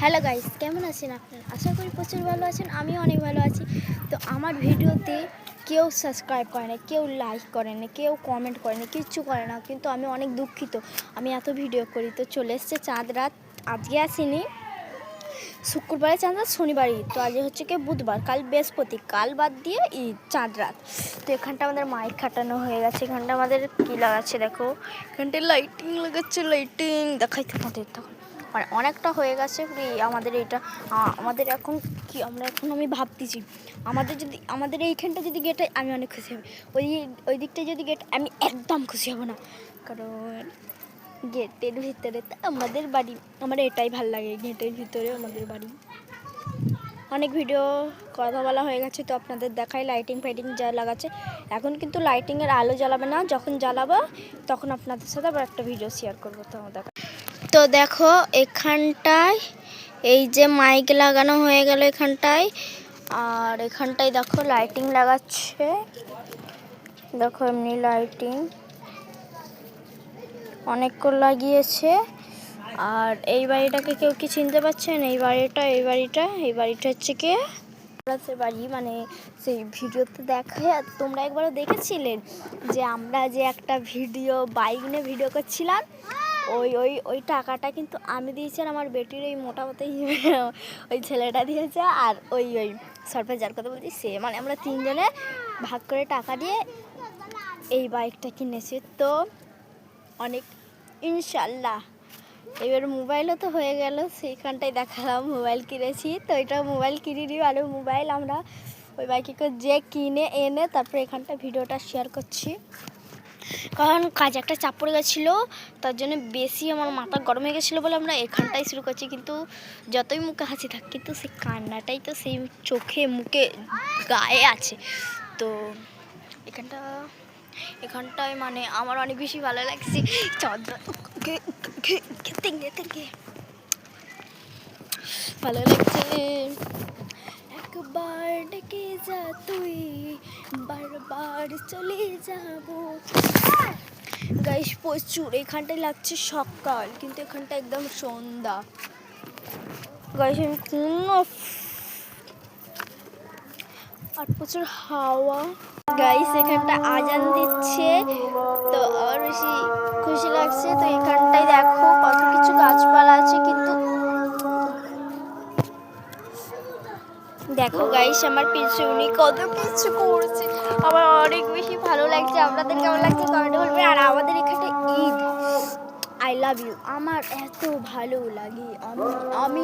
Hello guys, কেমন আছেন আপনারা? আশা করি প্রচুর ভালো আছেন। আমিও অনেক ভালো আছি। তো আমার ভিডিওতে কেউ সাবস্ক্রাইব করে না, কেউ লাইক করে না, কেউ কমেন্ট করে না, কিচ্ছু করে না। কিন্তু আমি অনেক দুঃখিত, আমি এত ভিডিও করি। তো চলে এসছে চাঁদ রাত। আজকে আসিনি, শুক্রবারে চাঁদ রাত, শনিবার ঈদ। তো আজকে হচ্ছে কি বুধবার, কাল বৃহস্পতি, কাল বাদ দিয়ে ঈদ, চাঁদ রাত। তো এখানটা আমাদের মাইক খাটানো হয়ে গেছে। এখানটা আমাদের কী লাগাচ্ছে দেখো, এখানটায় লাইটিং লাগাচ্ছে। লাইটিং দেখাইতে আমাদের তখন মানে অনেকটা হয়ে গেছে আমাদের এইটা। আমাদের এখন কি আমি ভাবতেছি আমাদের এইখানটা যদি গেটে আমি অনেক খুশি হব, ওই দিকটা যদি গেট আমি একদম খুশি হব না। কারণ গেটের ভিতরে তো আমাদের বাড়ি, আমার এটাই ভাল লাগে, গেটের ভিতরে আমাদের বাড়ি। অনেক ভিডিও কথা বলা হয়ে গেছে, তো আপনাদের দেখাই লাইটিং ফাইটিং যা লাগাচ্ছে। এখন কিন্তু লাইটিংয়ের আলো জ্বালাবে না, যখন জ্বালাবো তখন আপনাদের সাথে আবার একটা ভিডিও শেয়ার করবো। তো দেখো এখানটায় এই যে মাইক লাগানো হয়ে গেল এখানটায়, আর এখানটায় দেখো লাইটিং লাগাচ্ছে। দেখো এমনি লাইটিং অনেকক্ষণ লাগিয়েছে। আর এই বাড়িটাকে কেউ কি চিনতে পারছেন? এই বাড়িটা হচ্ছে কি বাড়ি, মানে সেই ভিডিওতে দেখে। তোমরা একবারও দেখেছিলেন যে আমরা যে একটা বাইক নিয়ে ভিডিও করছিলাম, ওই টাকাটা কিন্তু আমি দিয়েছি, আর আমার বেটির ওই মোটামুটি ওই ছেলেটা দিয়েছে, আর ওই সরফে যার কথা বলছি সে, মানে আমরা তিনজনে ভাগ করে টাকা দিয়ে এই বাইকটা কিনেছি। তো অনেক ইনশাল্লাহ এবার মোবাইলও তো হয়ে গেল, সেইখানটায় দেখালাম মোবাইল কিনেছি। তো এটা মোবাইল কিনে নিই, আর মোবাইল আমরা ওই বাইকে যে কিনে এনে তারপরে এখানটা ভিডিওটা শেয়ার করছি। কারণ কাজ একটা চাপ পড়ে গেছিলো, তার জন্য বেশি আমার মাথা গরম হয়ে গেছিলো বলে আমরা এখানটাই শুরু করছি। কিন্তু যতই মুখে হাসি থাক, কিন্তু সেই কান্নাটাই তো সেই চোখে মুখে গায়ে আছে। তো এখানটায় মানে আমার অনেক বেশি ভালো লাগছে। ভালো লাগছে। একবার ডেকে যা তুই, বারবার চলে যাবো। গাইস প্রচুর এখানটায় লাগছে সকাল, কিন্তু এখানটা একদম সন্ধ্যা। গাইস আমি আর প্রচুর হাওয়া। গাইস এখানটা আজান দিচ্ছে, তো আর বেশি খুশি লাগছে। তো এখানটায় দেখো কত কিছু গাছপালা আছে, কিন্তু দেখো গাইস আমার পিছনে উনি কত কিছু করছে, আমার অনেক বেশি ভালো লাগছে। আপনাদের কেমন লাগছে কমেন্টে বলবেন। আর আমাদের এখানে ঈদ, আই লাভ ইউ, আমার এত ভালো লাগে। আমি